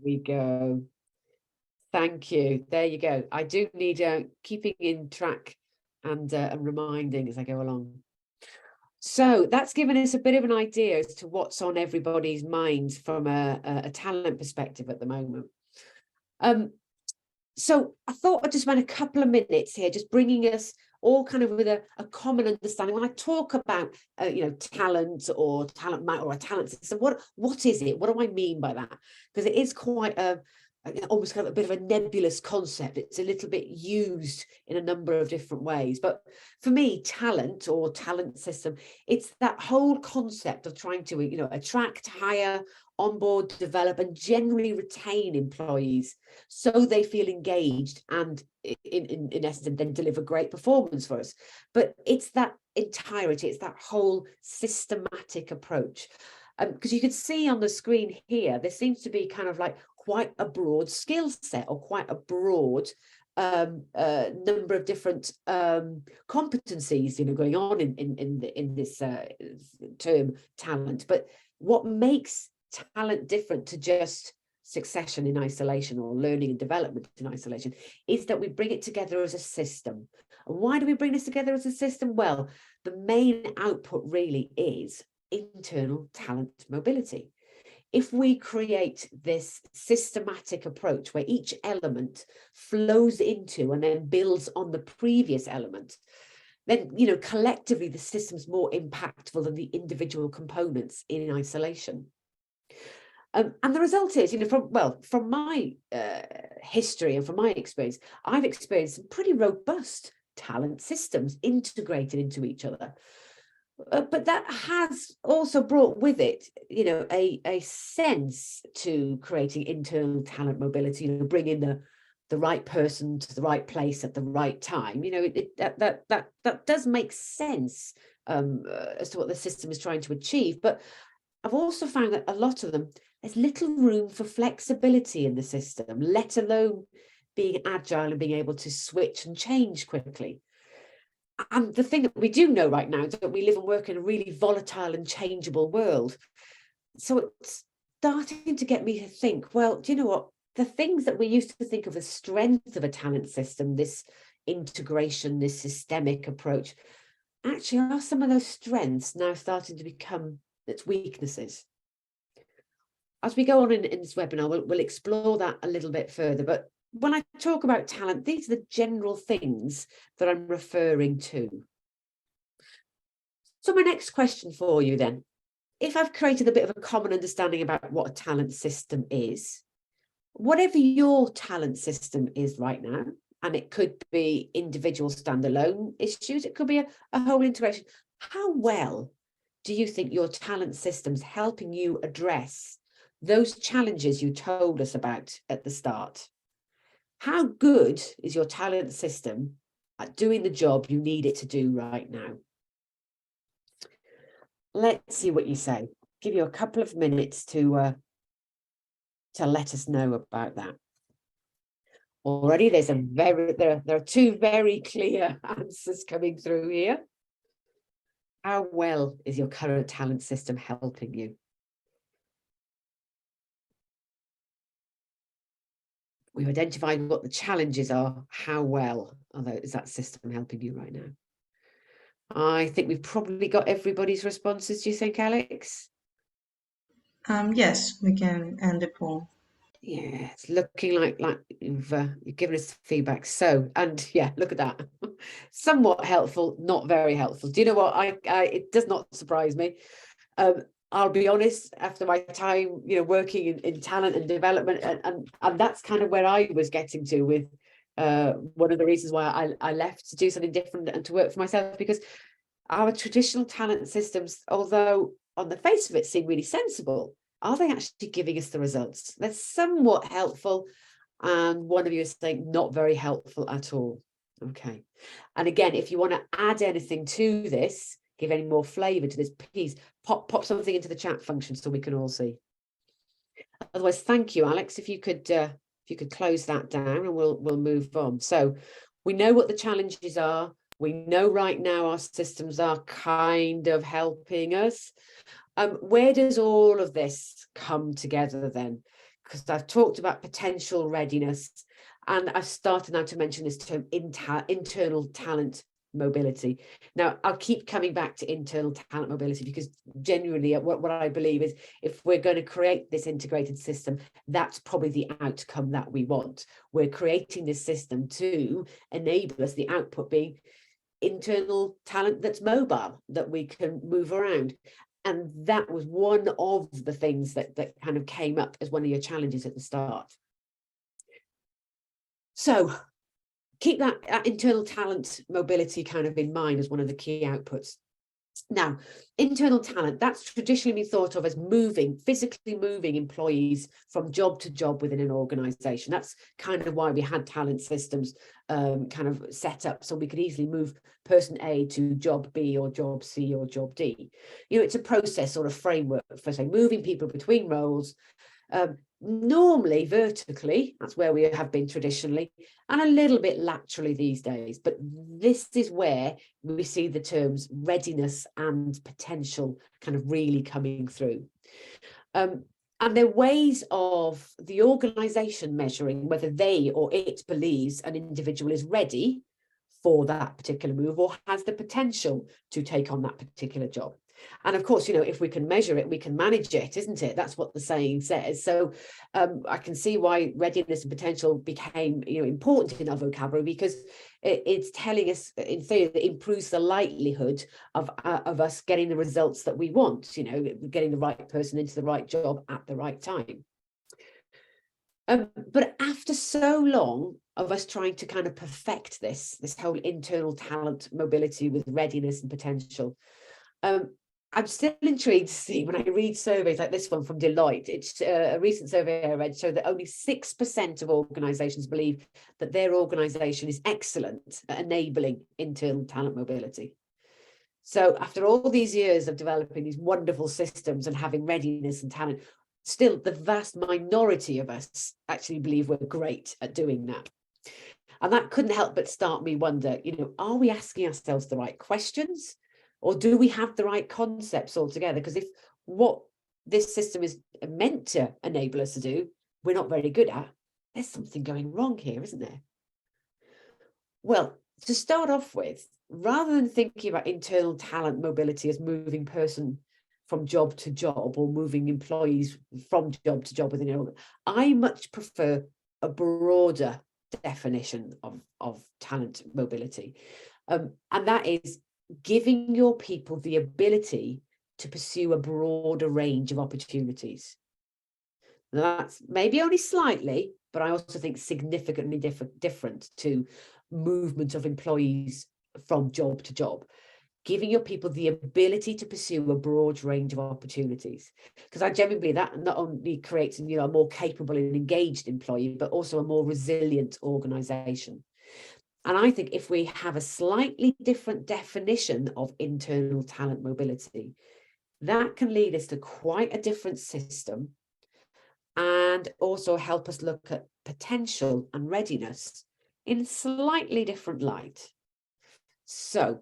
we go. Thank you. There you go. I do need keeping in track and reminding as I go along. So that's given us a bit of an idea as to what's on everybody's minds from a talent perspective at the moment. So I thought I'd just spend a couple of minutes here, just bringing us all kind of with a common understanding. When I talk about, talent or a talent system, what is it? What do I mean by that? Because it is quite almost kind of a bit of a nebulous concept. It's a little bit used in a number of different ways. But for me, talent or talent system, it's that whole concept of trying to, attract, hire, onboard, develop, and generally retain employees so they feel engaged and in essence then deliver great performance for us. But it's that entirety, it's that whole systematic approach. Because you can see on the screen here, there seems to be kind of like quite a broad skill set or quite a broad number of different competencies, going on in this term talent. But what makes talent different to just succession in isolation or learning and development in isolation is that we bring it together as a system. And why do we bring this together as a system? Well, the main output really is internal talent mobility. If we create this systematic approach where each element flows into and then builds on the previous element, then, collectively the system's more impactful than the individual components in isolation. And the result is, from my history and from my experience, I've experienced some pretty robust talent systems integrated into each other. But that has also brought with it, a sense to creating internal talent mobility, bringing the right person to the right place at the right time. That does make sense as to what the system is trying to achieve. But I've also found that a lot of them, there's little room for flexibility in the system, let alone being agile and being able to switch and change quickly. And the thing that we do know right now is that we live and work in a really volatile and changeable world. So it's starting to get me to think, well, do you know what? The things that we used to think of as strengths of a talent system, this integration, this systemic approach, actually are some of those strengths now starting to become its weaknesses. As we go on in this webinar, we'll explore that a little bit further. But when I talk about talent, these are the general things that I'm referring to. So my next question for you then, if I've created a bit of a common understanding about what a talent system is, whatever your talent system is right now, and it could be individual standalone issues, it could be a whole integration, how well do you think your talent system's helping you address those challenges you told us about at the start? How good is your talent system at doing the job you need it to do right now? Let's see what you say. Give you a couple of minutes to let us know about that. Already there's there are two very clear answers coming through here. How well is your current talent system helping you? We've identified what the challenges are. How well is that system helping you right now? I think we've probably got everybody's responses. Do you think, Alex? Yes, we can end the poll. Yeah, it's looking like you've given us feedback. So, and yeah, look at that. Somewhat helpful, not very helpful. Do you know what? It does not surprise me. I'll be honest, after my time, working in talent and development, and that's kind of where I was getting to with one of the reasons why I left to do something different and to work for myself, because our traditional talent systems, although on the face of it seem really sensible, are they actually giving us the results? They're somewhat helpful, and one of you is saying not very helpful at all. Okay. And again, if you want to add anything to this, give any more flavor to this piece, pop something into the chat function so we can all see. Otherwise, thank you, Alex. If you could close that down, and we'll move on. So we know what the challenges are. We know right now our systems are kind of helping us. Where does all of this come together then? because I've talked about potential readiness, and I've started now to mention this term internal talent mobility. Now, I'll keep coming back to internal talent mobility, because genuinely what I believe is, if we're going to create this integrated system, that's probably the outcome that we want. We're creating this system to enable us, the output being internal talent that's mobile, that we can move around. And that was one of the things that kind of came up as one of your challenges at the start. So keep that internal talent mobility kind of in mind as one of the key outputs. Now, internal talent, that's traditionally been thought of as physically moving employees from job to job within an organization. That's kind of why we had talent systems kind of set up, so we could easily move person A to job B or job C or job D. It's a process or a framework for, say, moving people between roles, normally vertically, that's where we have been traditionally, and a little bit laterally these days. But this is where we see the terms readiness and potential kind of really coming through. And they're ways of the organization measuring whether they or it believes an individual is ready for that particular move or has the potential to take on that particular job. And of course, if we can measure it, we can manage it, isn't it? That's what the saying says. So I can see why readiness and potential became important in our vocabulary, because it's telling us, in theory, that it improves the likelihood of us getting the results that we want, getting the right person into the right job at the right time. But after so long of us trying to kind of perfect this whole internal talent mobility with readiness and potential, I'm still intrigued to see, when I read surveys like this one from Deloitte, it's a recent survey I read showed that only 6% of organizations believe that their organization is excellent at enabling internal talent mobility. So after all these years of developing these wonderful systems and having readiness and talent, still the vast minority of us actually believe we're great at doing that. And that couldn't help but start me wonder, are we asking ourselves the right questions? Or do we have the right concepts altogether? Because if what this system is meant to enable us to do, we're not very good at, there's something going wrong here, isn't there? Well, to start off with, rather than thinking about internal talent mobility as moving person from job to job or moving employees from job to job within an organization, I much prefer a broader definition of talent mobility. And that is giving your people the ability to pursue a broader range of opportunities. Now, that's maybe only slightly, but I also think significantly different to movement of employees from job to job. Giving your people the ability to pursue a broad range of opportunities. Because I genuinely believe that not only creates a more capable and engaged employee, but also a more resilient organization. And I think if we have a slightly different definition of internal talent mobility, that can lead us to quite a different system, and also help us look at potential and readiness in slightly different light. So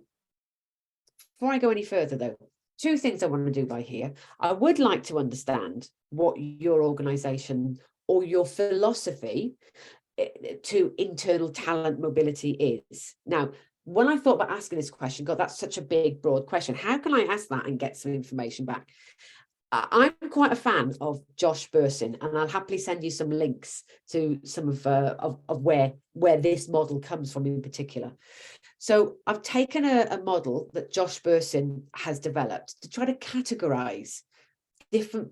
before I go any further, though, two things I want to do by here. I would like to understand what your organization or your philosophy to internal talent mobility is. Now, when I thought about asking this question, God, that's such a big, broad question. How can I ask that and get some information back? I'm quite a fan of Josh Bersin, and I'll happily send you some links to some of where this model comes from in particular. So I've taken a model that Josh Bersin has developed to try to categorize different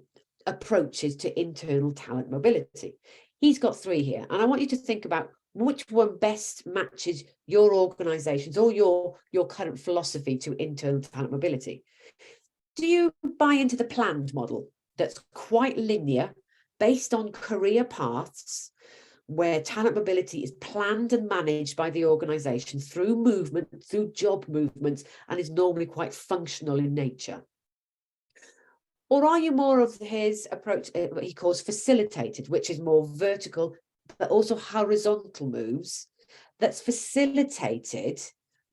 approaches to internal talent mobility. He's got 3 here, and I want you to think about which one best matches your organizations or your current philosophy to internal talent mobility. Do you buy into the planned model that's quite linear, based on career paths, where talent mobility is planned and managed by the organization through movement, through job movements, and is normally quite functional in nature? Or are you more of his approach, what he calls facilitated, which is more vertical, but also horizontal moves, that's facilitated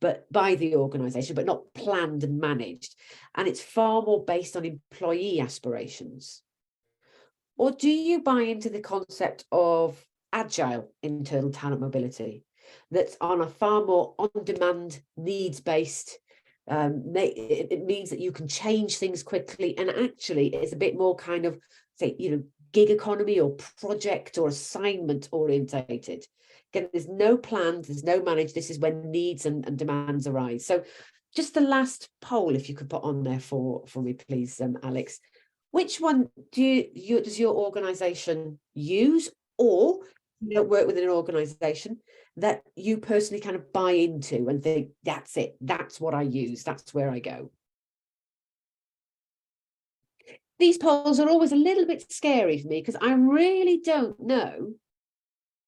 but by the organization, but not planned and managed? And it's far more based on employee aspirations. Or do you buy into the concept of agile internal talent mobility that's on a far more on-demand, needs-based, it means that you can change things quickly, and actually it's a bit more kind of, say, gig economy or project or assignment orientated. Again, there's no plan, there's no manage. This is when needs and demands arise. So just the last poll, if you could put on there for me, please, Alex. Which one does your organization use, or work within an organization that you personally kind of buy into and think, that's it, that's what I use, that's where I go? These polls are always a little bit scary for me because I really don't know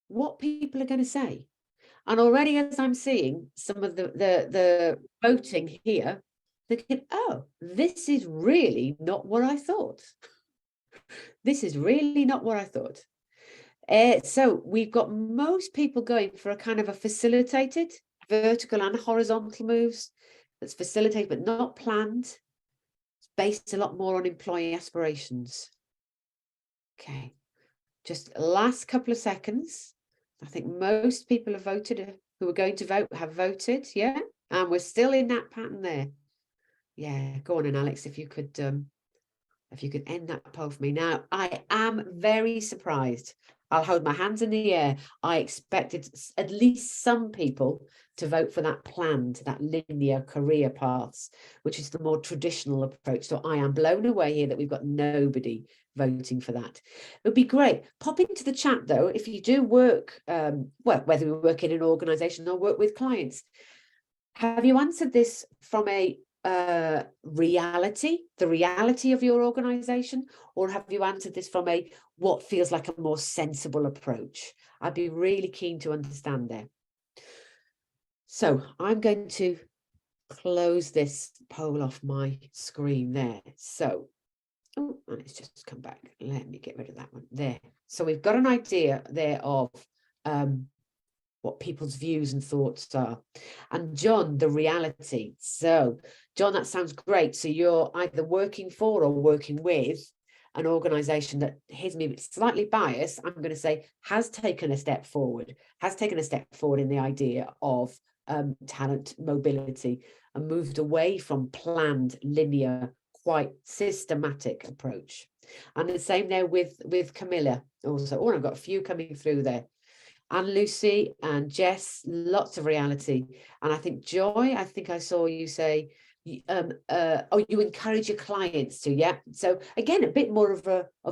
what people are going to say. And already, as I'm seeing some of the voting here, thinking, oh, this is really not what I thought. This is really not what I thought. So we've got most people going for a kind of a facilitated vertical and horizontal moves that's facilitated but not planned. It's based a lot more on employee aspirations. Okay, just last couple of seconds. I think most people have voted, who are going to vote have voted, yeah? And we're still in that pattern there. Yeah, go on, and Alex, if you could end that poll for me. Now, I am very surprised. I'll hold my hands in the air. I expected at least some people to vote for that planned, that linear career paths, which is the more traditional approach. So I am blown away here that we've got nobody voting for that. It would be great. Pop into the chat, though, if you do work, well, whether we work in an organization or work with clients. Have you answered this from a reality, the reality of your organization, or have you answered this from a what feels like a more sensible approach? I'd be really keen to understand there. So I'm going to close this poll off my screen there. So, oh, and it's just come back. Let me get rid of that one there. So we've got an idea there of what people's views and thoughts are. And John, the reality. So John, that sounds great. So you're either working for or working with an organization that, here's me slightly biased, I'm going to say has taken a step forward in the idea of talent mobility and moved away from planned, linear, quite systematic approach. And the same there with Camilla also. Oh, I've got a few coming through there. And Lucy and Jess, lots of reality. And I think Joy, I think I saw you say, oh, you encourage your clients to, yeah. So again, a bit more of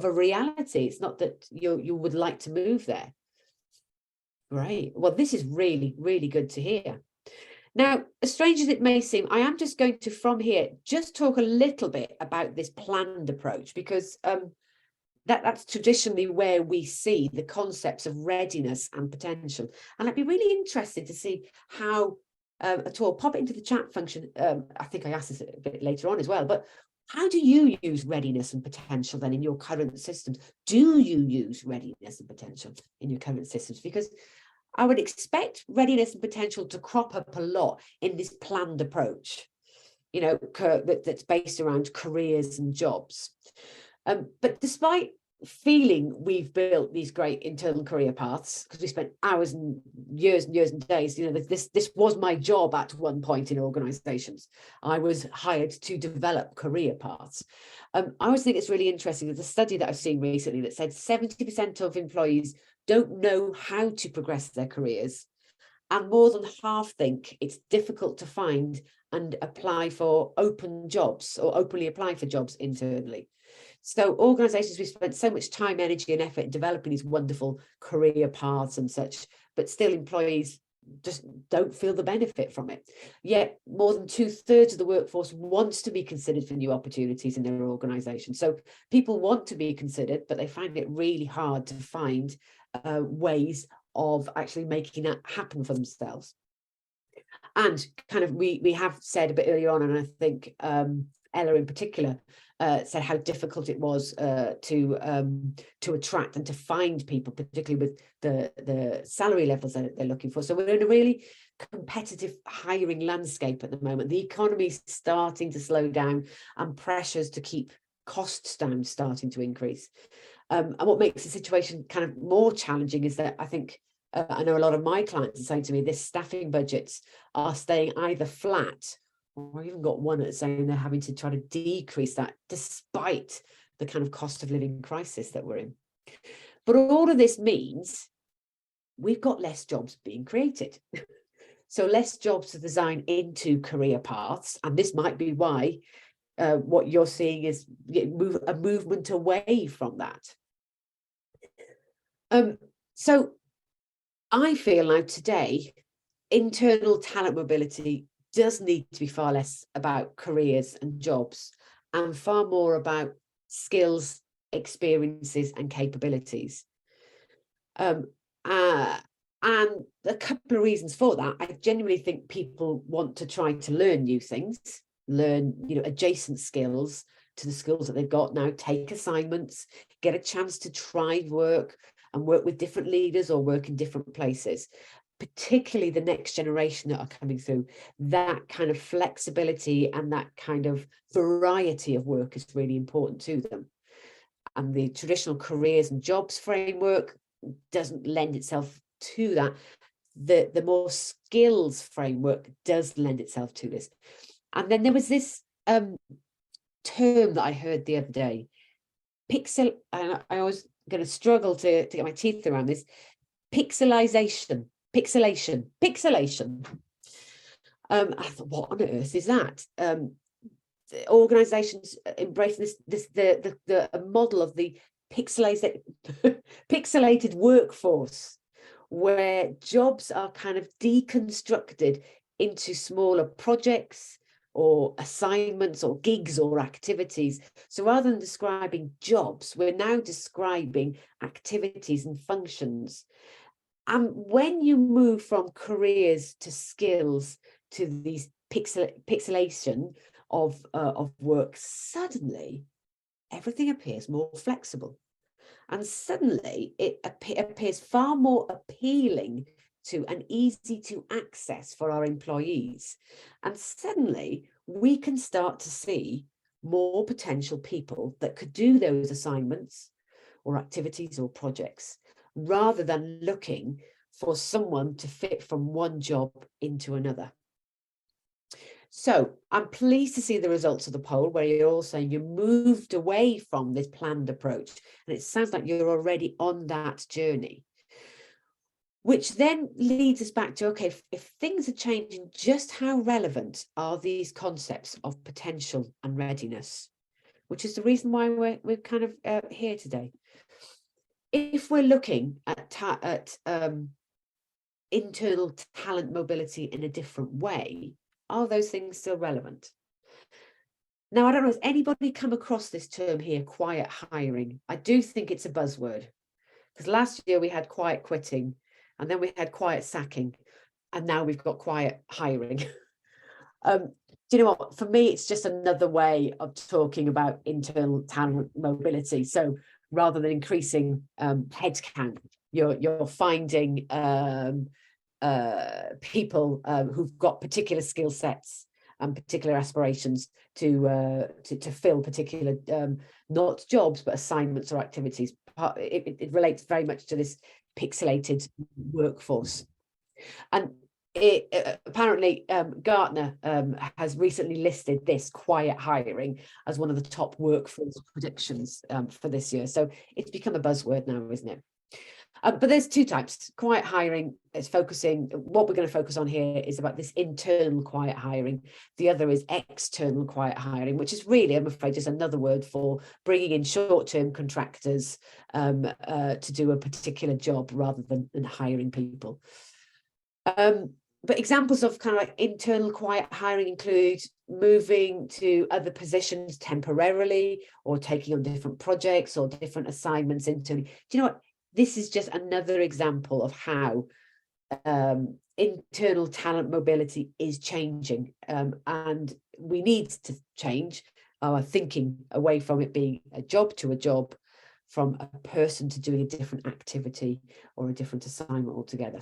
a reality. It's not that you would like to move there. Right. Well, this is really, really good to hear. Now, as strange as it may seem, I am just going to, from here, just talk a little bit about this planned approach, because that's traditionally where we see the concepts of readiness and potential. And I'd be really interested to see how at all, pop it into the chat function. I think I asked this a bit later on as well, but how do you use readiness and potential then in your current systems? Do you use readiness and potential in your current systems? Because I would expect readiness and potential to crop up a lot in this planned approach, that's based around careers and jobs. But despite feeling we've built these great internal career paths, because we spent hours and years and days, this was my job at one point in organizations. I was hired to develop career paths. I always think it's really interesting. There's a study that I've seen recently that said 70% of employees don't know how to progress their careers, and more than half think it's difficult to find and apply for open jobs or openly apply for jobs internally. So organizations, we've spent so much time, energy and effort in developing these wonderful career paths and such, but still employees just don't feel the benefit from it. Yet more than 2/3 of the workforce wants to be considered for new opportunities in their organization. So people want to be considered, but they find it really hard to find ways of actually making that happen for themselves. And kind of we have said a bit earlier on, and I think Ella in particular said how difficult it was to attract and to find people, particularly with the salary levels that they're looking for. So we're in a really competitive hiring landscape at the moment. The economy is starting to slow down, and pressures to keep costs down starting to increase. And what makes the situation kind of more challenging is that I think, I know a lot of my clients are saying to me, this staffing budgets are staying either flat, or I've even got one that's saying they're having to try to decrease that despite the kind of cost of living crisis that we're in. But all of this means we've got less jobs being created. So less jobs are designed into career paths. And this might be why what you're seeing is a movement away from that. So I feel like today, internal talent mobility does need to be far less about careers and jobs and far more about skills, experiences, and capabilities. And a couple of reasons for that. I genuinely think people want to try to learn new things, learn, adjacent skills to the skills that they've got now, take assignments, get a chance to try work and work with different leaders or work in different places. Particularly the next generation that are coming through, that kind of flexibility and that kind of variety of work is really important to them. And the traditional careers and jobs framework doesn't lend itself to that. The more skills framework does lend itself to this. And then there was this term that I heard the other day, and I was going to struggle to get my teeth around this, pixelation. I thought, what on earth is that? Organizations embracing the model of the pixelated workforce, where jobs are kind of deconstructed into smaller projects or assignments or gigs or activities. So rather than describing jobs, we're now describing activities and functions. And when you move from careers to skills to these pixelation of work, suddenly everything appears more flexible. And suddenly it appears far more appealing to and easy to access for our employees. And suddenly we can start to see more potential people that could do those assignments or activities or projects, rather than looking for someone to fit from one job into another. So I'm pleased to see the results of the poll, where you're all saying you moved away from this planned approach. And it sounds like you're already on that journey. Which then leads us back to, okay, if things are changing, just how relevant are these concepts of potential and readiness? Which is the reason why we're kind of here today. If we're looking at internal talent mobility in a different way, are those things still relevant? Now, I don't know, has anybody come across this term here, quiet hiring? I do think it's a buzzword, because last year we had quiet quitting, and then we had quiet sacking, and now we've got quiet hiring. Do you know what? For me, it's just another way of talking about internal talent mobility. So rather than increasing headcount, you're finding people who've got particular skill sets and particular aspirations to fill particular not jobs but assignments or activities. It relates very much to this pixelated workforce. And apparently Gartner has recently listed this quiet hiring as one of the top workforce predictions for this year. So it's become a buzzword now, isn't it? But there's two types. Quiet hiring is focusing, what we're going to focus on here is about this internal quiet hiring. The other is external quiet hiring, which is really, I'm afraid, just another word for bringing in short-term contractors to do a particular job rather than hiring people. But examples of kind of like internal quiet hiring include moving to other positions temporarily, or taking on different projects or different assignments internally. Do you know what? This is just another example of how internal talent mobility is changing, and we need to change our thinking away from it being a job to a job, from a person to doing a different activity or a different assignment altogether.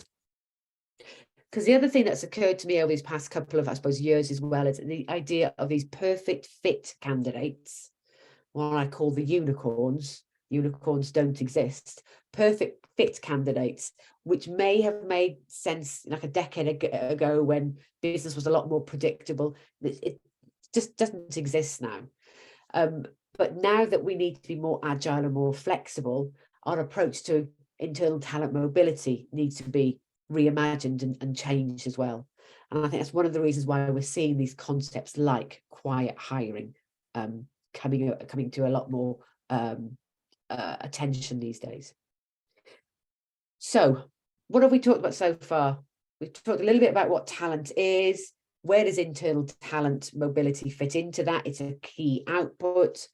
Because the other thing that's occurred to me over these past couple of, I suppose, years as well, is the idea of these perfect fit candidates, what I call the unicorns, unicorns don't exist. Perfect fit candidates, which may have made sense like a decade ago when business was a lot more predictable. It just doesn't exist now. But now that we need to be more agile and more flexible, our approach to internal talent mobility needs to be reimagined and changed as well. And I think that's one of the reasons why we're seeing these concepts like quiet hiring coming to a lot more attention these days. So what have we talked about so far? We've talked a little bit about what talent is. Where does internal talent mobility fit into that? It's a key output.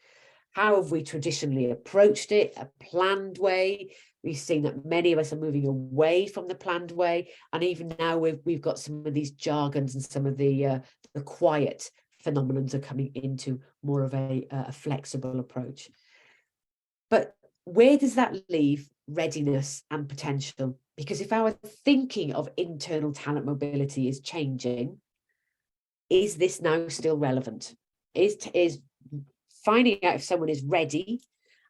How have we traditionally approached it? A planned way. We've seen that many of us are moving away from the planned way, and even now we've got some of these jargons and some of the quiet phenomenons are coming into more of a flexible approach. But where does that leave readiness and potential? Because if our thinking of internal talent mobility is changing, is this now still relevant? Is finding out if someone is ready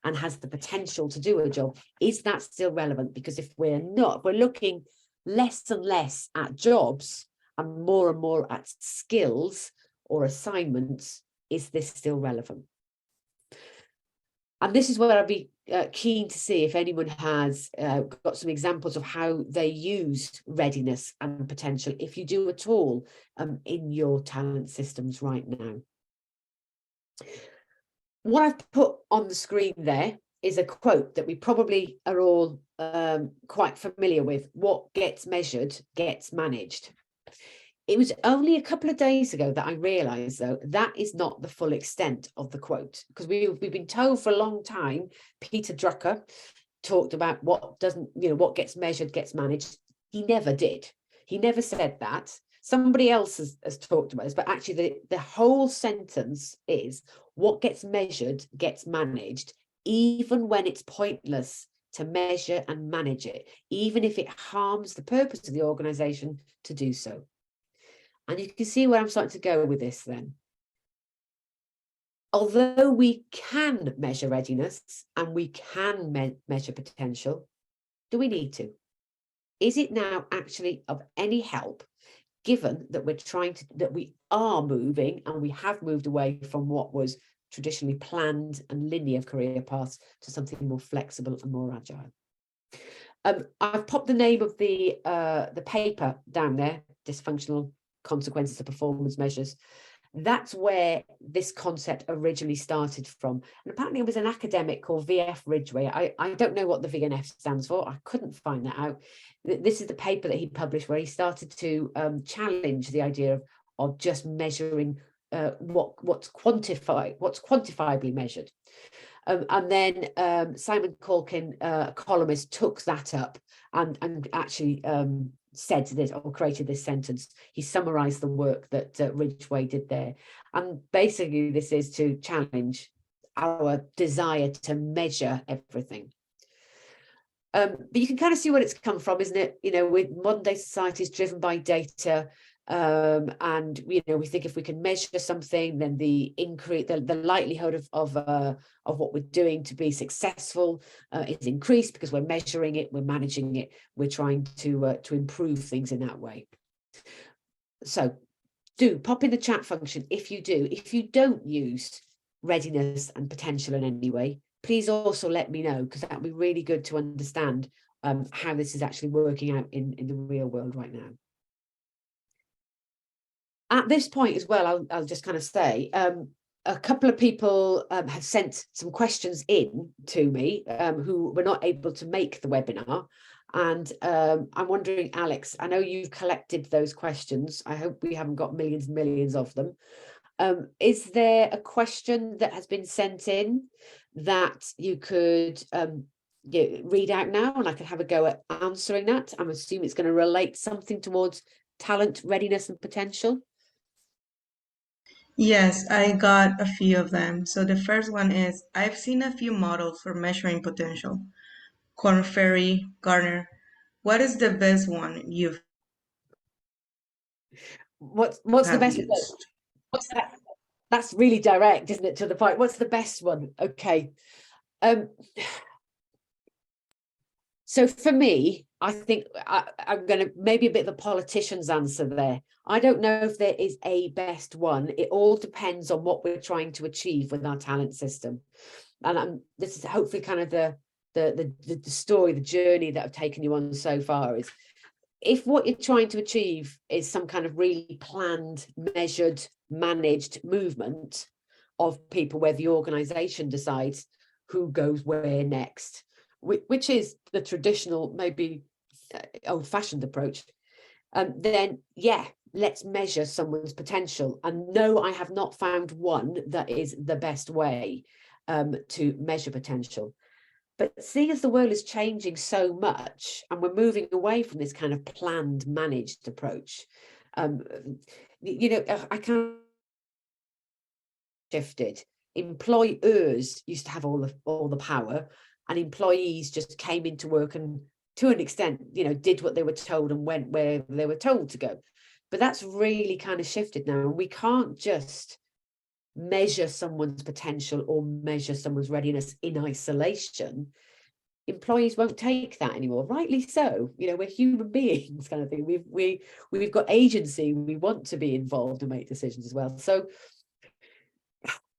and has the potential to do a job, is that still relevant? Because if we're not, we're looking less and less at jobs and more at skills or assignments, is this still relevant? And this is where I'd be keen to see if anyone has got some examples of how they use readiness and potential, if you do at all, in your talent systems right now. What I've put on the screen there is a quote that we probably are all quite familiar with. What gets measured gets managed. It was only a couple of days ago that I realized, though, that is not the full extent of the quote, because we've been told for a long time. Peter Drucker talked about what gets measured gets managed. He never did. He never said that. Somebody else has talked about this, but actually the whole sentence is what gets measured gets managed, even when it's pointless to measure and manage it, even if it harms the purpose of the organization to do so. And you can see where I'm starting to go with this then. Although we can measure readiness and we can measure potential, do we need to? Is it now actually of any help, given that we are moving and we have moved away from what was traditionally planned and linear career paths to something more flexible and more agile? I've popped the name of the paper down there, Dysfunctional Consequences of Performance Measures. That's where this concept originally started from. And apparently it was an academic called V.F. Ridgway. I don't know what the V&F stands for. I couldn't find that out. This is the paper that he published where he started to challenge the idea of just measuring what's quantifiably measured. And then Simon Colkin, a columnist, took that up and actually said this or created this sentence. He summarized the work that Ridgway did there. And basically this is to challenge our desire to measure everything. But you can kind of see where it's come from, isn't it? With modern day societies driven by data, and we think if we can measure something, then the likelihood of what we're doing to be successful is increased, because we're measuring it, we're managing it, we're trying to improve things in that way. So do pop in the chat function if you do. If you don't use readiness and potential in any way, please also let me know, because that would be really good to understand how this is actually working out in the real world right now. At this point as well, I'll just kind of say, a couple of people have sent some questions in to me who were not able to make the webinar. And I'm wondering, Alex, I know you've collected those questions. I hope we haven't got millions and millions of them. Is there a question that has been sent in that you could read out now, and I could have a go at answering that? I'm assuming it's going to relate something towards talent, readiness, and potential. Yes, I got a few of them. So the first one is, I've seen a few models for measuring potential. Korn Ferry, Gartner. What is the best one you've What's the best one? used? That's really direct, isn't it, to the point? What's the best one? Okay. So for me, I think I'm going to maybe a bit of a politician's answer there. I don't know if there is a best one. It all depends on what we're trying to achieve with our talent system. And this is hopefully kind of the story, the journey that I've taken you on so far, is if what you're trying to achieve is some kind of really planned, measured, managed movement of people where the organization decides who goes where next, which is the traditional, maybe old-fashioned approach, then yeah, let's measure someone's potential. And no, I have not found one that is the best way to measure potential. But seeing as the world is changing so much and we're moving away from this kind of planned, managed approach, I kind of shifted. Employers used to have all the power, and employees just came into work and, to an extent, did what they were told and went where they were told to go. But that's really kind of shifted now, and we can't just measure someone's potential or measure someone's readiness in isolation. Employees won't take that anymore, rightly so. We're human beings, kind of thing. We've got agency. We want to be involved and make decisions as well. So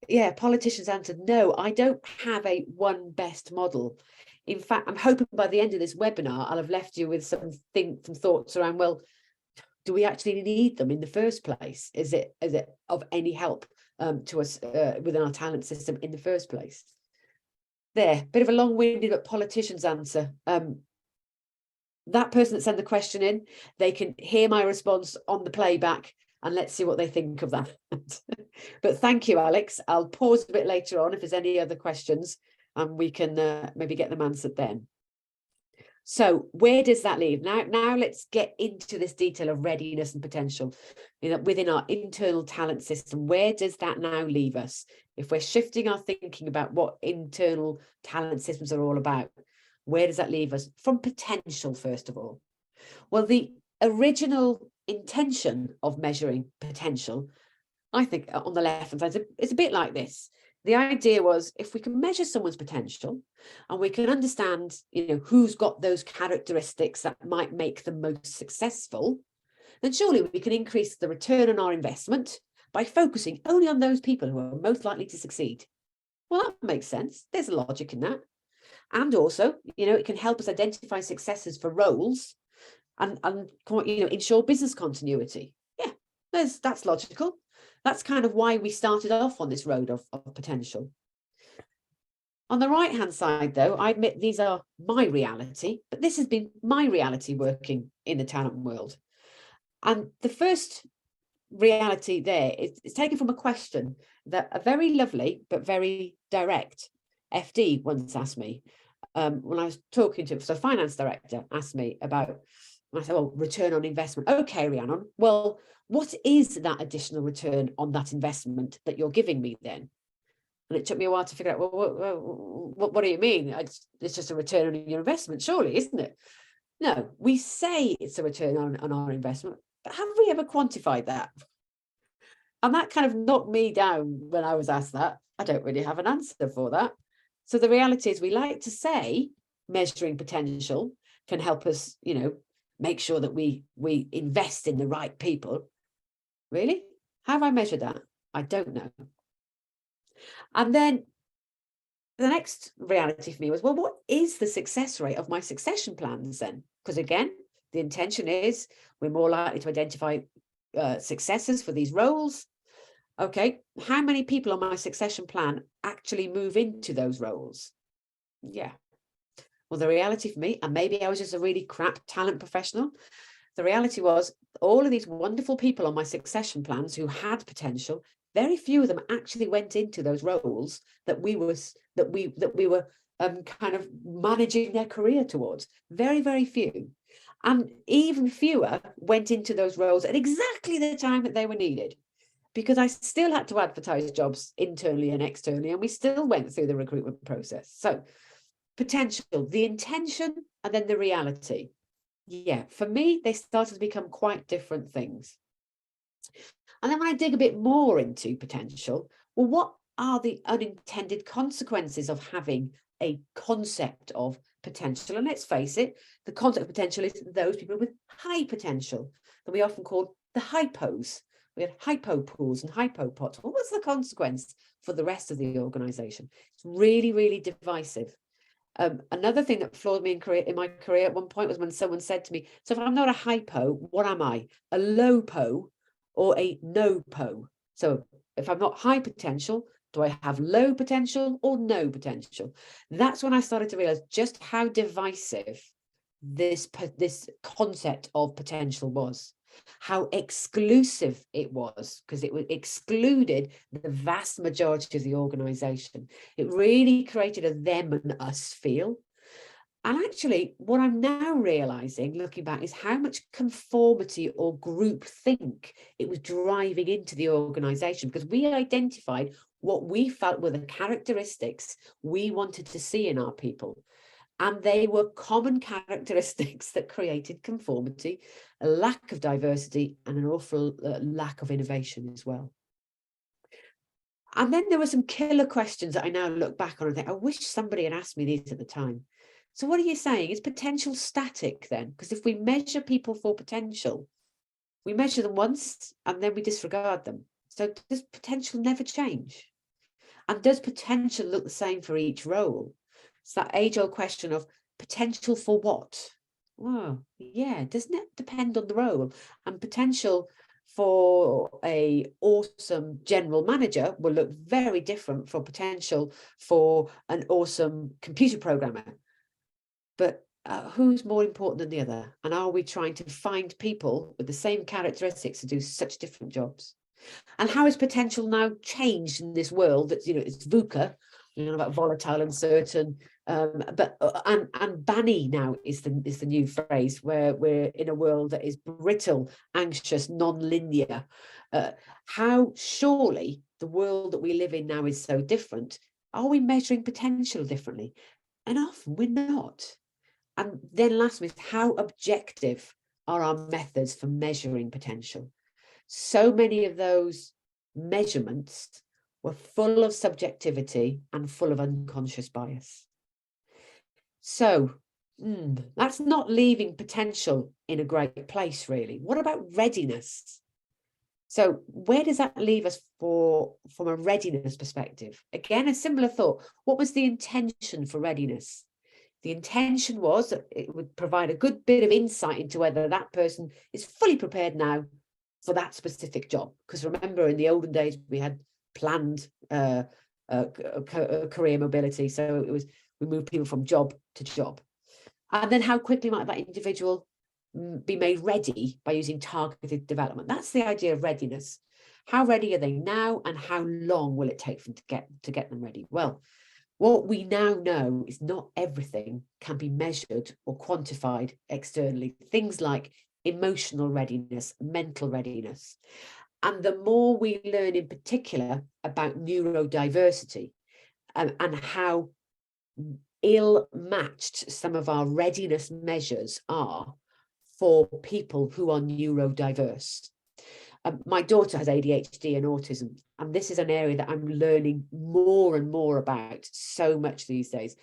yeah, politicians answered no. I don't have a one best model. In fact, I'm hoping by the end of this webinar, I'll have left you with some thoughts around, well, do we actually need them in the first place? Is it of any help to us within our talent system in the first place? There, bit of a long-winded but politician's answer. That person that sent the question in, they can hear my response on the playback, and let's see what they think of that. But thank you, Alex. I'll pause a bit later on if there's any other questions, and we can maybe get them answered then. So where does that leave? Now let's get into this detail of readiness and potential within our internal talent system. Where does that now leave us? If we're shifting our thinking about what internal talent systems are all about, where does that leave us? From potential, first of all. Well, the original intention of measuring potential, I think on the left-hand side, it's a bit like this. The idea was, if we can measure someone's potential and we can understand, who's got those characteristics that might make them most successful, then surely we can increase the return on our investment by focusing only on those people who are most likely to succeed. Well, that makes sense. There's a logic in that. And also, it can help us identify successes for roles and ensure business continuity. Yeah, that's logical. That's kind of why we started off on this road of potential. On the right-hand side, though, I admit these are my reality, but this has been my reality working in the talent world. And the first reality there is taken from a question that a very lovely but very direct FD once asked me when I was talking to, so finance director asked me about, and I said, well, return on investment. Okay, Rhiannon, well, what is that additional return on that investment that you're giving me then? And it took me a while to figure out, well, what do you mean? It's just a return on your investment, surely, isn't it? No, we say it's a return on our investment, but have we ever quantified that? And that kind of knocked me down when I was asked that. I don't really have an answer for that. So the reality is, we like to say measuring potential can help us, make sure that we invest in the right people. Really? How have I measured that? I don't know. And then the next reality for me was, well, what is the success rate of my succession plans then? Because again, the intention is we're more likely to identify successors for these roles. Okay, how many people on my succession plan actually move into those roles? Yeah. Well, the reality for me, and maybe I was just a really crap talent professional, the reality was all of these wonderful people on my succession plans who had potential, very few of them actually went into those roles that we were kind of managing their career towards. Very, very few. And even fewer went into those roles at exactly the time that they were needed, because I still had to advertise jobs internally and externally, and we still went through the recruitment process. So potential, the intention, and then the reality. Yeah, for me, they started to become quite different things. And then when I dig a bit more into potential, well, what are the unintended consequences of having a concept of potential. And let's face it, the concept of potential is those people with high potential that we often call the hypos. We had hypo pools and hypo pots. Well, what's the consequence for the rest of the organization? It's really, really divisive. Another thing that floored me in my career at one point was when someone said to me, so if I'm not a hypo, what am I? A low po or a no po? So if I'm not high potential, do I have low potential or no potential? That's when I started to realize just how divisive this concept of potential was, how exclusive it was, because it excluded the vast majority of the organization. It really created a them and us feel. And actually, what I'm now realizing, looking back, is how much conformity or group think it was driving into the organization, because we identified what we felt were the characteristics we wanted to see in our people. And they were common characteristics that created conformity, a lack of diversity, and an awful lack of innovation as well. And then there were some killer questions that I now look back on and think, I wish somebody had asked me these at the time. So what are you saying? Is potential static then? Because if we measure people for potential, we measure them once and then we disregard them. So does potential never change? And does potential look the same for each role? It's that age-old question of potential for what? Well, yeah, doesn't it depend on the role? And potential for a awesome general manager will look very different from potential for an awesome computer programmer. But who's more important than the other? And are we trying to find people with the same characteristics to do such different jobs? And how has potential now changed in this world that's, it's VUCA, about volatile, uncertain, and BANI now is the new phrase, where we're in a world that is brittle, anxious, non-linear. How surely the world that we live in now is so different. Are we measuring potential differently? And often we're not. And then last is, how objective are our methods for measuring potential? So many of those measurements were full of subjectivity and full of unconscious bias. So that's not leaving potential in a great place, really. What about readiness? So where does that leave us from a readiness perspective? Again, a similar thought. What was the intention for readiness? The intention was that it would provide a good bit of insight into whether that person is fully prepared now for that specific job. Because remember, in the olden days, we had planned career mobility. So we moved people from job to job. And then how quickly might that individual be made ready by using targeted development? That's the idea of readiness. How ready are they now, and how long will it take them to get them ready? Well, what we now know is not everything can be measured or quantified externally. Things like emotional readiness, mental readiness. And the more we learn in particular about neurodiversity and how ill-matched some of our readiness measures are for people who are neurodiverse. My daughter has ADHD and autism, and this is an area that I'm learning more and more about so much these days.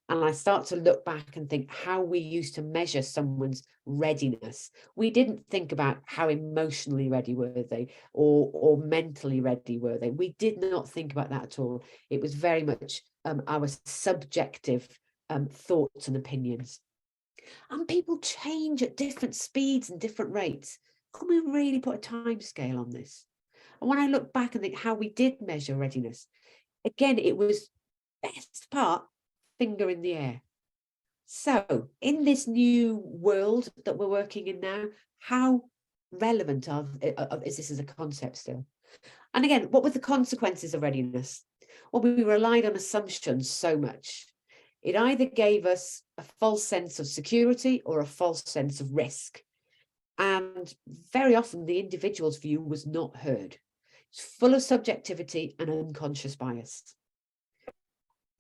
And I start to look back and think how we used to measure someone's readiness. We didn't think about how emotionally ready were they or mentally ready were they. We did not think about that at all. It was very much our subjective thoughts and opinions. And people change at different speeds and different rates. Can we really put a time scale on this? And when I look back and think how we did measure readiness, again, it was best part, finger in the air. So in this new world that we're working in now, how relevant is this as a concept still? And again, what were the consequences of readiness? Well, we relied on assumptions so much. It either gave us a false sense of security or a false sense of risk. And very often the individual's view was not heard. It's full of subjectivity and unconscious bias.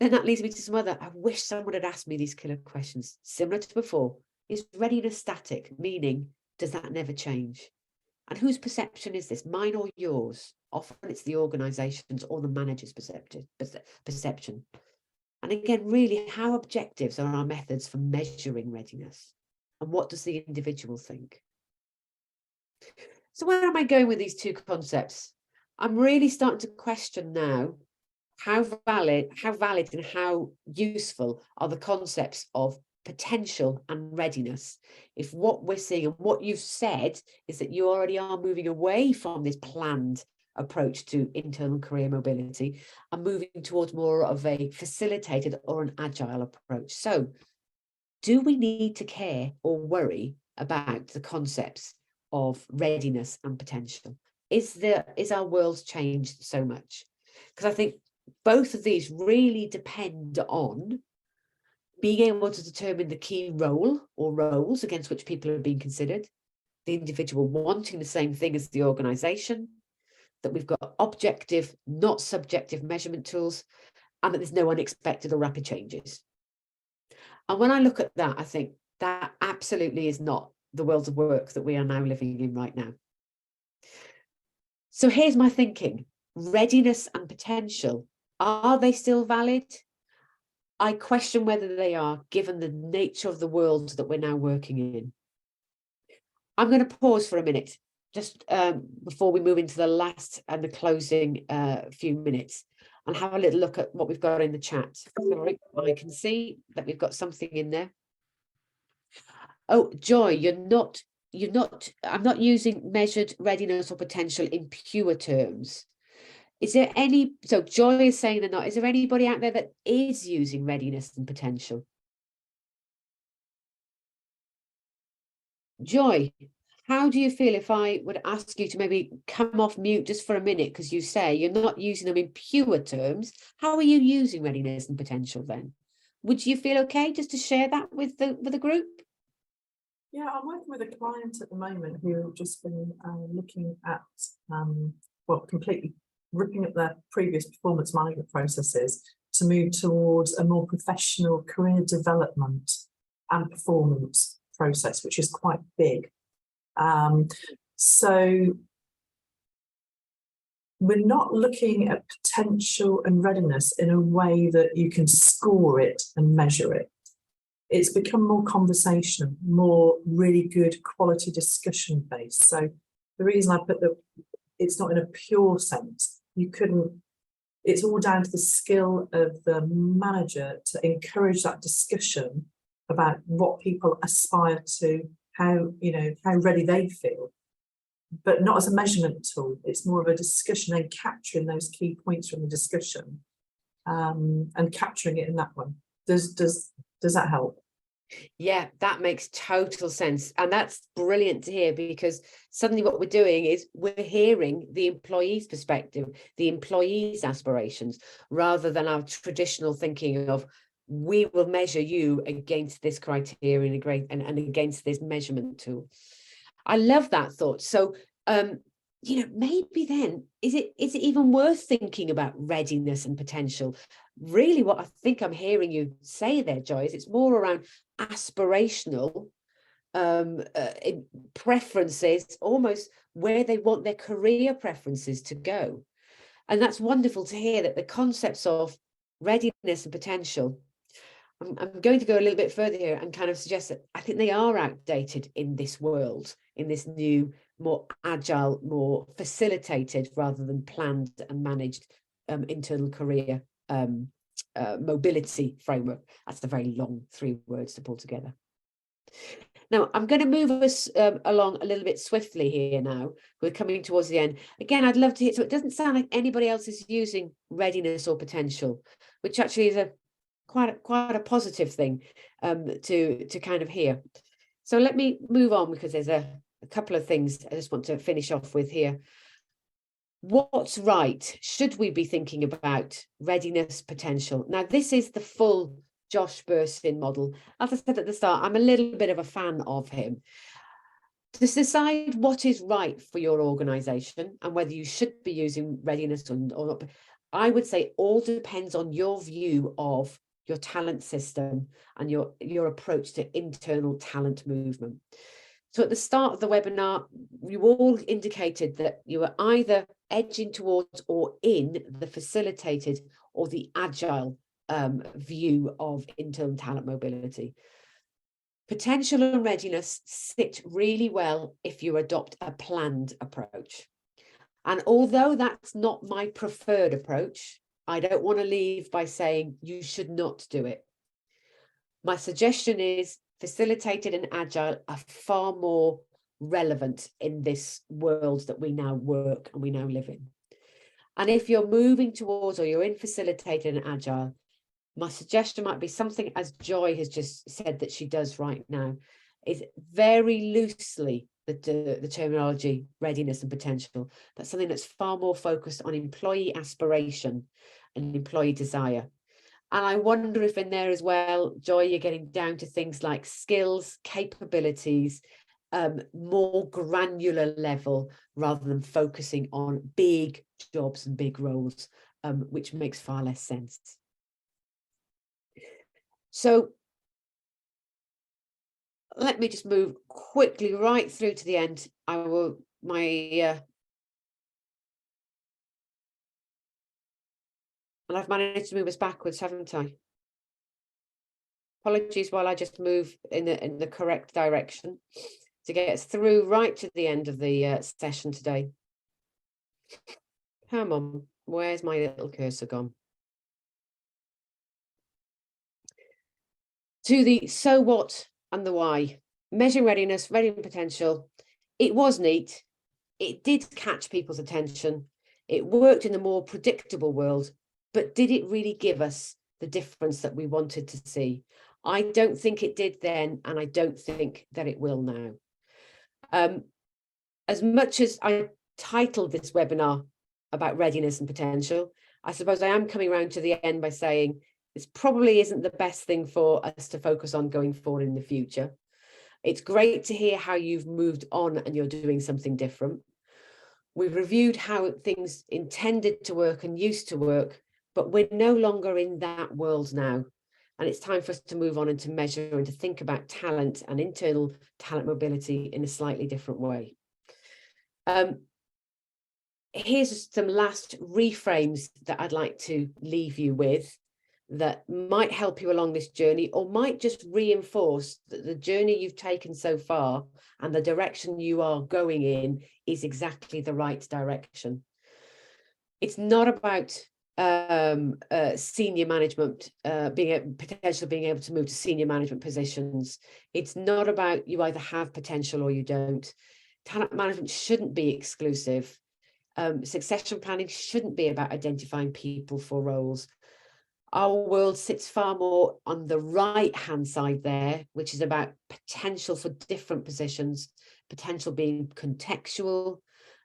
Then that leads me to some other, I wish someone had asked me these killer questions, similar to before. Is readiness static? Meaning, does that never change? And whose perception is this, mine or yours? Often it's the organization's or the manager's perception. And again, really, how objective are our methods for measuring readiness? And what does the individual think? So where am I going with these two concepts? I'm really starting to question now how valid and how useful are the concepts of potential and readiness, if what we're seeing and what you've said is that you already are moving away from this planned approach to internal career mobility and moving towards more of a facilitated or an agile approach. So do we need to care or worry about the concepts of readiness and potential? Is our world changed so much? Because I think both of these really depend on being able to determine the key role or roles against which people are being considered, the individual wanting the same thing as the organization, that we've got objective, not subjective measurement tools, and that there's no unexpected or rapid changes. And when I look at that, I think that absolutely is not the world of work that we are now living in right now. So here's my thinking. Readiness and potential, are they still valid? I question whether they are, given the nature of the world that we're now working in. I'm going to pause for a minute, just before we move into the last and the closing few minutes, and have a little look at what we've got in the chat. Sorry, I can see that we've got something in there. Oh, Joy, I'm not using measured readiness or potential in pure terms. Is there any, so Joy is saying they're not, is there anybody out there that is using readiness and potential? Joy, how do you feel if I would ask you to maybe come off mute just for a minute, because you say you're not using them in pure terms? How are you using readiness and potential then? Would you feel okay just to share that with the group? Yeah, I'm working with a client at the moment who have just been looking at, well, completely ripping up their previous performance management processes to move towards a more professional career development and performance process, which is quite big. So we're not looking at potential and readiness in a way that you can score it and measure it. It's become more conversational, more really good quality discussion based. So the reason I put it's not in a pure sense, it's all down to the skill of the manager to encourage that discussion about what people aspire to, how ready they feel, but not as a measurement tool. It's more of a discussion and capturing those key points from the discussion, and capturing it in that one. Does that help? Yeah, that makes total sense. And that's brilliant to hear, because suddenly what we're doing is we're hearing the employee's perspective, the employee's aspirations, rather than our traditional thinking of, we will measure you against this criterion and against this measurement tool. I love that thought. So, maybe then, is it even worth thinking about readiness and potential? Really, what I think I'm hearing you say there, Joy, is it's more around aspirational preferences, almost where they want their career preferences to go. And that's wonderful to hear that the concepts of readiness and potential, I'm going to go a little bit further here and kind of suggest that I think they are outdated in this world, in this new, more agile, more facilitated rather than planned and managed internal career mobility framework. That's a very long 3 words to pull together. Now, I'm going to move us along a little bit swiftly here now. We're coming towards the end. Again, I'd love to hear, so it doesn't sound like anybody else is using readiness or potential, which actually is quite a positive thing to kind of hear. So let me move on, because there's a couple of things I just want to finish off with here. What's right? Should we be thinking about readiness, potential? Now, this is the full Josh Bursin model. As I said at the start, I'm a little bit of a fan of him. To decide what is right for your organization and whether you should be using readiness or not, I would say all depends on your view of your talent system and your approach to internal talent movement. So at the start of the webinar, you all indicated that you were either edging towards or in the facilitated or the agile view of internal talent mobility. Potential and readiness sit really well if you adopt a planned approach. And although that's not my preferred approach, I don't want to leave by saying you should not do it. My suggestion is facilitated and agile are far more relevant in this world that we now work and we now live in. And if you're moving towards, or you're in facilitated and agile, my suggestion might be something, as Joy has just said that she does right now, is very loosely the terminology readiness and potential. That's something that's far more focused on employee aspiration and employee desire. And I wonder if in there as well, Joy, you're getting down to things like skills, capabilities, more granular level, rather than focusing on big jobs and big roles, which makes far less sense. So let me just move quickly right through to the end. And I've managed to move us backwards, haven't I? Apologies while I just move in the correct direction to get us through right to the end of the session today. Come on, where's my little cursor gone? To the so what and the why. Measuring readiness, readiness potential. It was neat. It did catch people's attention. It worked in the more predictable world, but did it really give us the difference that we wanted to see? I don't think it did then, and I don't think that it will now. As much as I titled this webinar about readiness and potential, I suppose I am coming around to the end by saying this probably isn't the best thing for us to focus on going forward in the future. It's great to hear how you've moved on and you're doing something different. We've reviewed how things intended to work and used to work, but we're no longer in that world now. And it's time for us to move on and to measure and to think about talent and internal talent mobility in a slightly different way. Here's some last reframes that I'd like to leave you with that might help you along this journey, or might just reinforce that the journey you've taken so far and the direction you are going in is exactly the right direction. It's not about senior management, being able to move to senior management positions. It's not about you either have potential or you don't. Talent management shouldn't be exclusive. Succession planning shouldn't be about identifying people for roles. Our world sits far more on the right-hand side there, which is about potential for different positions, potential being contextual,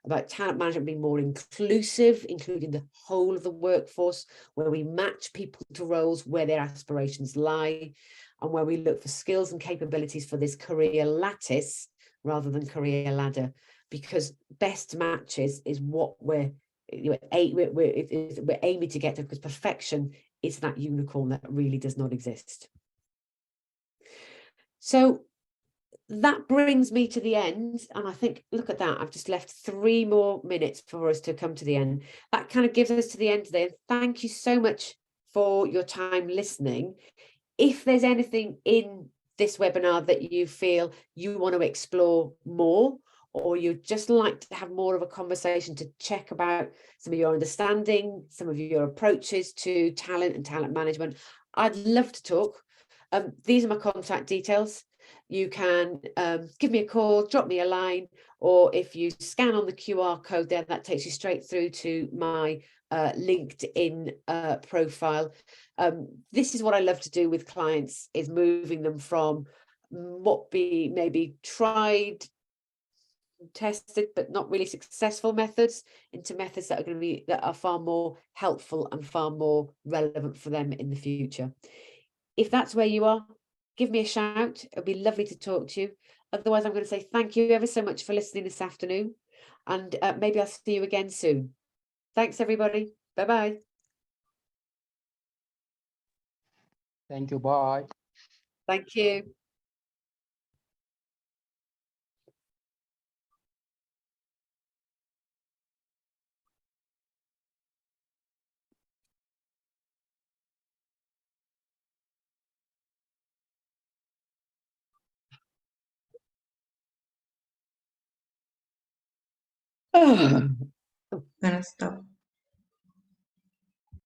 about talent management being more inclusive, including the whole of the workforce, where we match people to roles where their aspirations lie, and where we look for skills and capabilities for this career lattice rather than career ladder, because best matches is what we're aiming to get to, because perfection is that unicorn that really does not exist. So that brings me to the end, and I think, look at that, I've just left 3 more minutes for us to come to the end. That kind of gives us to the end today. Thank you so much for your time listening. If there's anything in this webinar that you feel you want to explore more, or you'd just like to have more of a conversation to check about some of your understanding, some of your approaches to talent and talent management, I'd love to talk. These are my contact details. You can give me a call, drop me a line, or if you scan on the QR code there, that takes you straight through to my LinkedIn profile. This is what I love to do with clients, is moving them from what be maybe tried, tested but not really successful methods into methods that are far more helpful and far more relevant for them in the future. If that's where you are, give me a shout. It'll be lovely to talk to you. Otherwise, I'm going to say thank you ever so much for listening this afternoon, and maybe I'll see you again soon. Thanks, everybody. Bye-bye. Thank you. Bye. Thank you. Oh. Gonna stop